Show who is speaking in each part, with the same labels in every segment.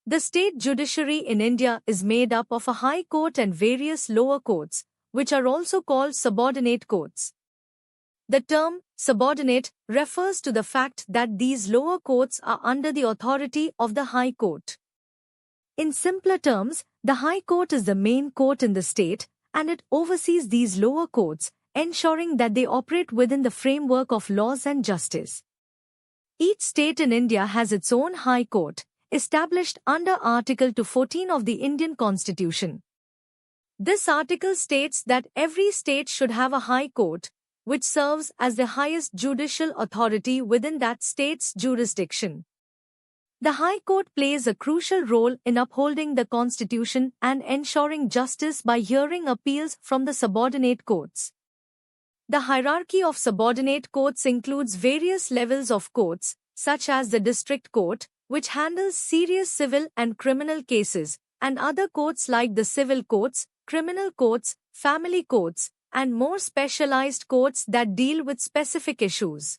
Speaker 1: The state judiciary in India is made up of a high court and various lower courts, which are also called subordinate courts. The term subordinate refers to the fact that these lower courts are under the authority of the High Court. In simpler terms, the High Court is the main court in the state, and it oversees these lower courts, ensuring that they operate within the framework of laws and justice. Each state in India has its own High Court, established under Article 214 of the Indian Constitution. This article states that every state should have a High Court, which serves as the highest judicial authority within that state's jurisdiction. The High Court plays a crucial role in upholding the Constitution and ensuring justice by hearing appeals from the subordinate courts. The hierarchy of subordinate courts includes various levels of courts, such as the District Court, which handles serious civil and criminal cases, and other courts like the civil courts, criminal courts, family courts, and more specialized courts that deal with specific issues.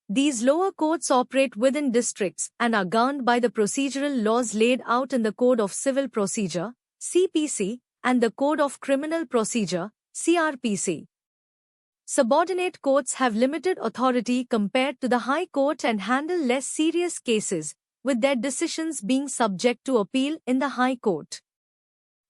Speaker 1: These lower courts operate within districts and are governed by the procedural laws laid out in the Code of Civil Procedure, CPC, and the Code of Criminal Procedure, CRPC. Subordinate courts have limited authority compared to the High Court and handle less serious cases, with their decisions being subject to appeal in the High Court.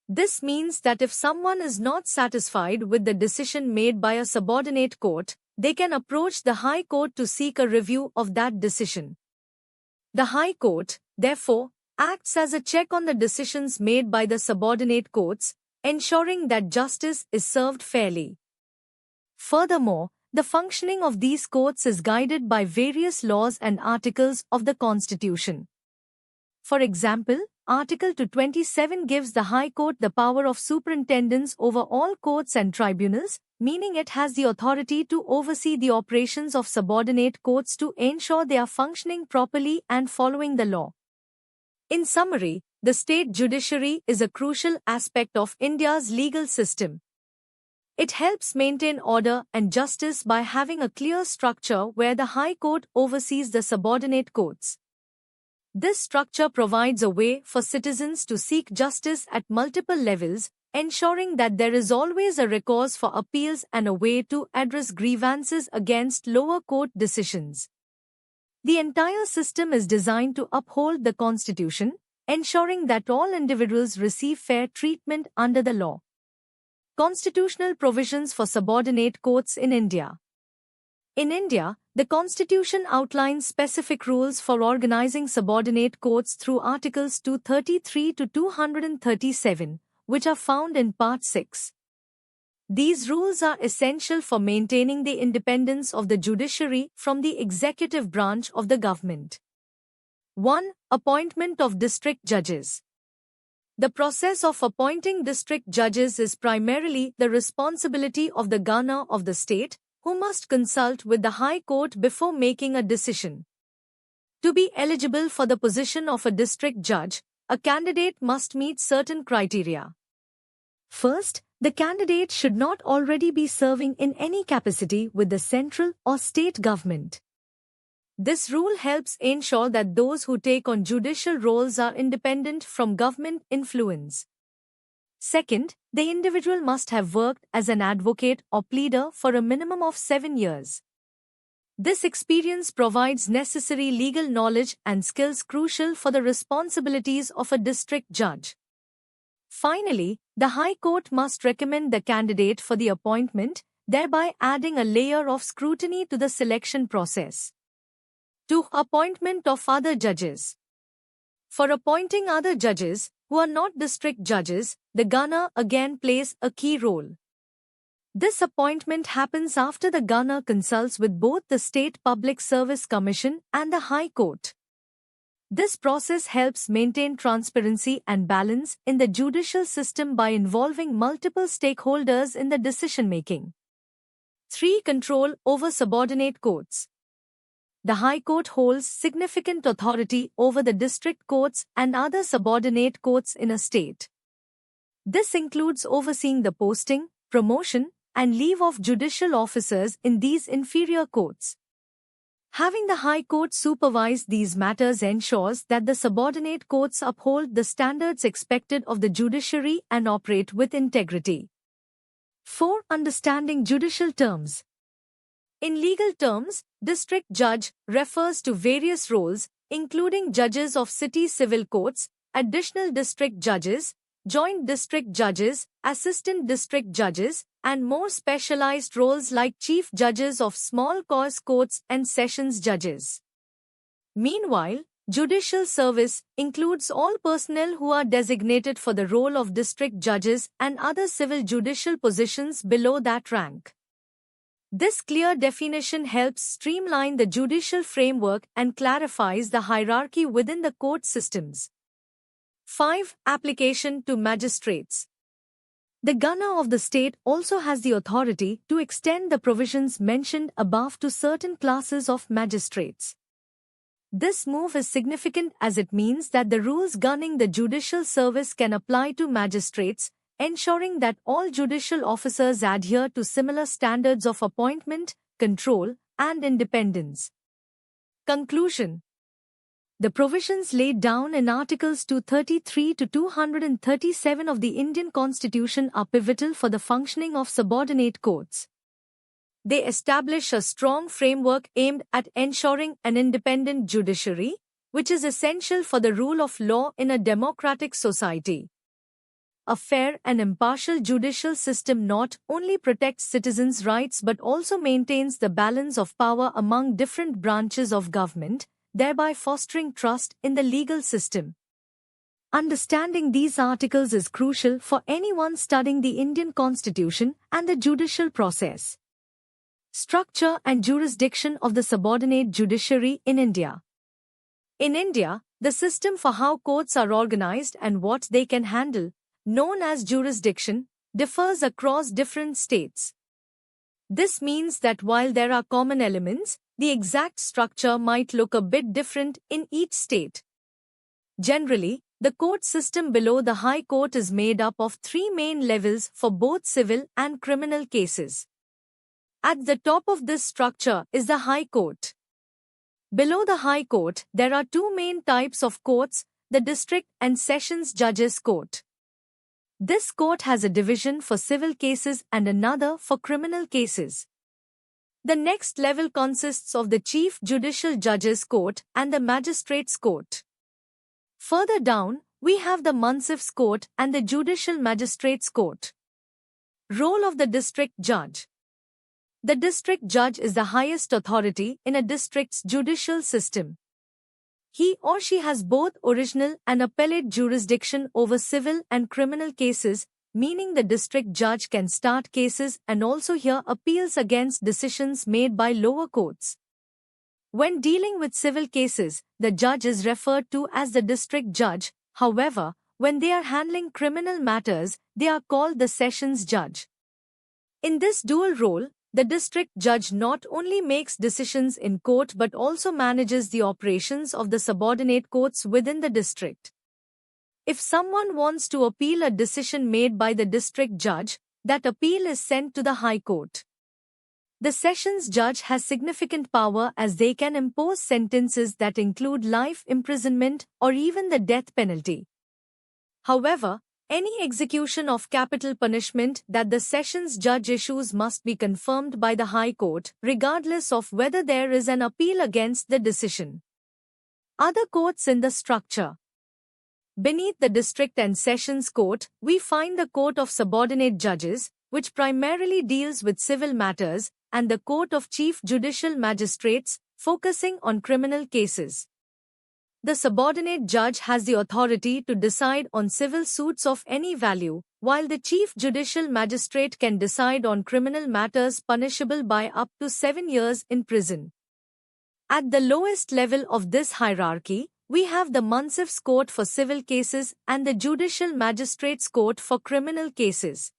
Speaker 1: This means that if someone is not satisfied with the decision made by a subordinate court, they can approach the High Court to seek a review of that decision. The High Court, therefore, acts as a check on the decisions made by the subordinate courts, ensuring that justice is served fairly. Furthermore, the functioning of these courts is guided by various laws and articles of the Constitution. For example, Article 227 gives the High Court the power of superintendence over all courts and tribunals, meaning it has the authority to oversee the operations of subordinate courts to ensure they are functioning properly and following the law. In summary, the state judiciary is a crucial aspect of India's legal system. It helps maintain order and justice by having a clear structure where the High Court oversees the subordinate courts. This structure provides a way for citizens to seek justice at multiple levels, ensuring that there is always a recourse for appeals and a way to address grievances against lower court decisions. The entire system is designed to uphold the Constitution, ensuring that all individuals receive fair treatment under the law. Constitutional provisions for subordinate courts in India. In India, the Constitution outlines specific rules for organizing subordinate courts through Articles 233 to 237, which are found in Part 6. These rules are essential for maintaining the independence of the judiciary from the executive branch of the government. 1. Appointment of district judges. The process of appointing district judges is primarily the responsibility of the governor of the state, who must consult with the High Court before making a decision. To be eligible for the position of a district judge, a candidate must meet certain criteria. First, the candidate should not already be serving in any capacity with the central or state government. This rule helps ensure that those who take on judicial roles are independent from government influence. Second, the individual must have worked as an advocate or pleader for a minimum of 7 years. This experience provides necessary legal knowledge and skills crucial for the responsibilities of a district judge. Finally, the High Court must recommend the candidate for the appointment, thereby adding a layer of scrutiny to the selection process. 2. Appointment of other judges. For appointing other judges, who are not district judges, the governor again plays a key role. This appointment happens after the governor consults with both the State Public Service Commission and the High Court. This process helps maintain transparency and balance in the judicial system by involving multiple stakeholders in the decision-making. 3. Control over subordinate courts. The High Court holds significant authority over the district courts and other subordinate courts in a state. This includes overseeing the posting, promotion, and leave of judicial officers in these inferior courts. Having the High Court supervise these matters ensures that the subordinate courts uphold the standards expected of the judiciary and operate with integrity. 4. Understanding judicial terms. In legal terms, district judge refers to various roles, including judges of city civil courts, additional district judges, joint district judges, assistant district judges, and more specialized roles like chief judges of small cause courts and sessions judges. Meanwhile, judicial service includes all personnel who are designated for the role of district judges and other civil judicial positions below that rank. This clear definition helps streamline the judicial framework and clarifies the hierarchy within the court systems. 5. Application to magistrates. The governor of the state also has the authority to extend the provisions mentioned above to certain classes of magistrates. This move is significant as it means that the rules governing the judicial service can apply to magistrates, ensuring that all judicial officers adhere to similar standards of appointment, control, and independence. Conclusion. The provisions laid down in Articles 233 to 237 of the Indian Constitution are pivotal for the functioning of subordinate courts. They establish a strong framework aimed at ensuring an independent judiciary, which is essential for the rule of law in a democratic society. A fair and impartial judicial system not only protects citizens' rights but also maintains the balance of power among different branches of government, thereby fostering trust in the legal system. Understanding these articles is crucial for anyone studying the Indian Constitution and the judicial process. Structure and jurisdiction of the subordinate judiciary in India. In India, the system for how courts are organized and what they can handle, known as jurisdiction, differs across different states. This means that while there are common elements, the exact structure might look a bit different in each state. Generally, the court system below the High Court is made up of three main levels for both civil and criminal cases. At the top of this structure is the High Court. Below the High Court, there are two main types of courts, the District and Sessions Judges Court. This court has a division for civil cases and another for criminal cases. The next level consists of the Chief Judicial Judges Court and the Magistrates Court. Further down, we have the Munsif's Court and the Judicial Magistrates Court. Role of the District Judge. The District Judge is the highest authority in a district's judicial system. He or she has both original and appellate jurisdiction over civil and criminal cases, meaning the district judge can start cases and also hear appeals against decisions made by lower courts. When dealing with civil cases, the judge is referred to as the district judge. However, when they are handling criminal matters, they are called the sessions judge. In this dual role, the district judge not only makes decisions in court but also manages the operations of the subordinate courts within the district. If someone wants to appeal a decision made by the district judge, that appeal is sent to the High Court. The sessions judge has significant power as they can impose sentences that include life imprisonment or even the death penalty. However, any execution of capital punishment that the sessions judge issues must be confirmed by the High Court, regardless of whether there is an appeal against the decision. Other courts in the structure. Beneath the District and Sessions Court, we find the Court of Subordinate Judges, which primarily deals with civil matters, and the Court of Chief Judicial Magistrates, focusing on criminal cases. The subordinate judge has the authority to decide on civil suits of any value, while the Chief Judicial Magistrate can decide on criminal matters punishable by up to 7 years in prison. At the lowest level of this hierarchy, we have the Munsif's Court for civil cases and the Judicial Magistrates Court for criminal cases.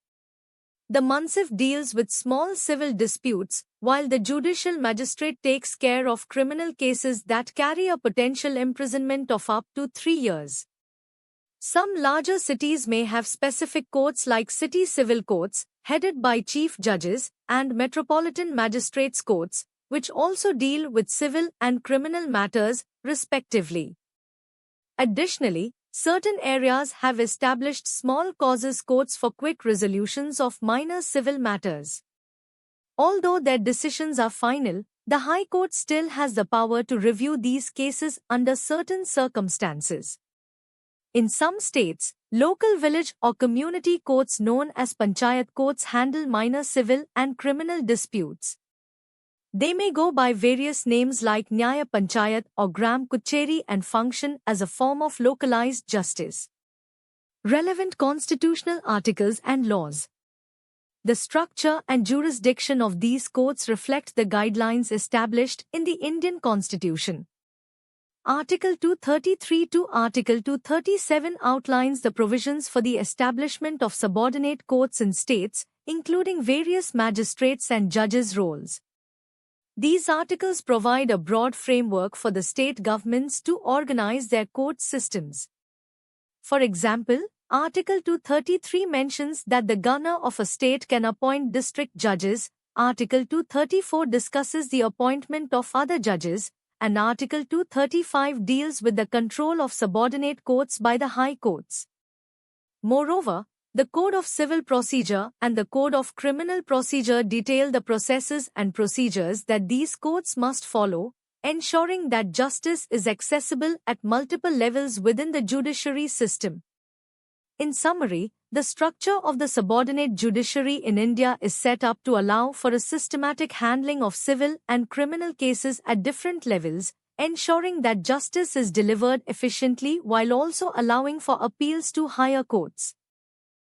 Speaker 1: The Munsif deals with small civil disputes, while the Judicial Magistrate takes care of criminal cases that carry a potential imprisonment of up to 3 years. Some larger cities may have specific courts like city civil courts, headed by chief judges, and metropolitan magistrates courts, which also deal with civil and criminal matters, respectively. Additionally, certain areas have established small causes courts for quick resolutions of minor civil matters. Although their decisions are final, the High Court still has the power to review these cases under certain circumstances. In some states, local village or community courts known as panchayat courts handle minor civil and criminal disputes. They may go by various names like Nyaya Panchayat or Gram Kucheri and function as a form of localized justice. Relevant constitutional articles and laws. The structure and jurisdiction of these courts reflect the guidelines established in the Indian Constitution. Article 233 to Article 237 outlines the provisions for the establishment of subordinate courts in states, including various magistrates and judges' roles. These articles provide a broad framework for the state governments to organize their court systems. For example, Article 233 mentions that the governor of a state can appoint district judges, Article 234 discusses the appointment of other judges, and Article 235 deals with the control of subordinate courts by the high courts. Moreover, the Code of Civil Procedure and the Code of Criminal Procedure detail the processes and procedures that these courts must follow, ensuring that justice is accessible at multiple levels within the judiciary system. In summary, the structure of the subordinate judiciary in India is set up to allow for a systematic handling of civil and criminal cases at different levels, ensuring that justice is delivered efficiently while also allowing for appeals to higher courts.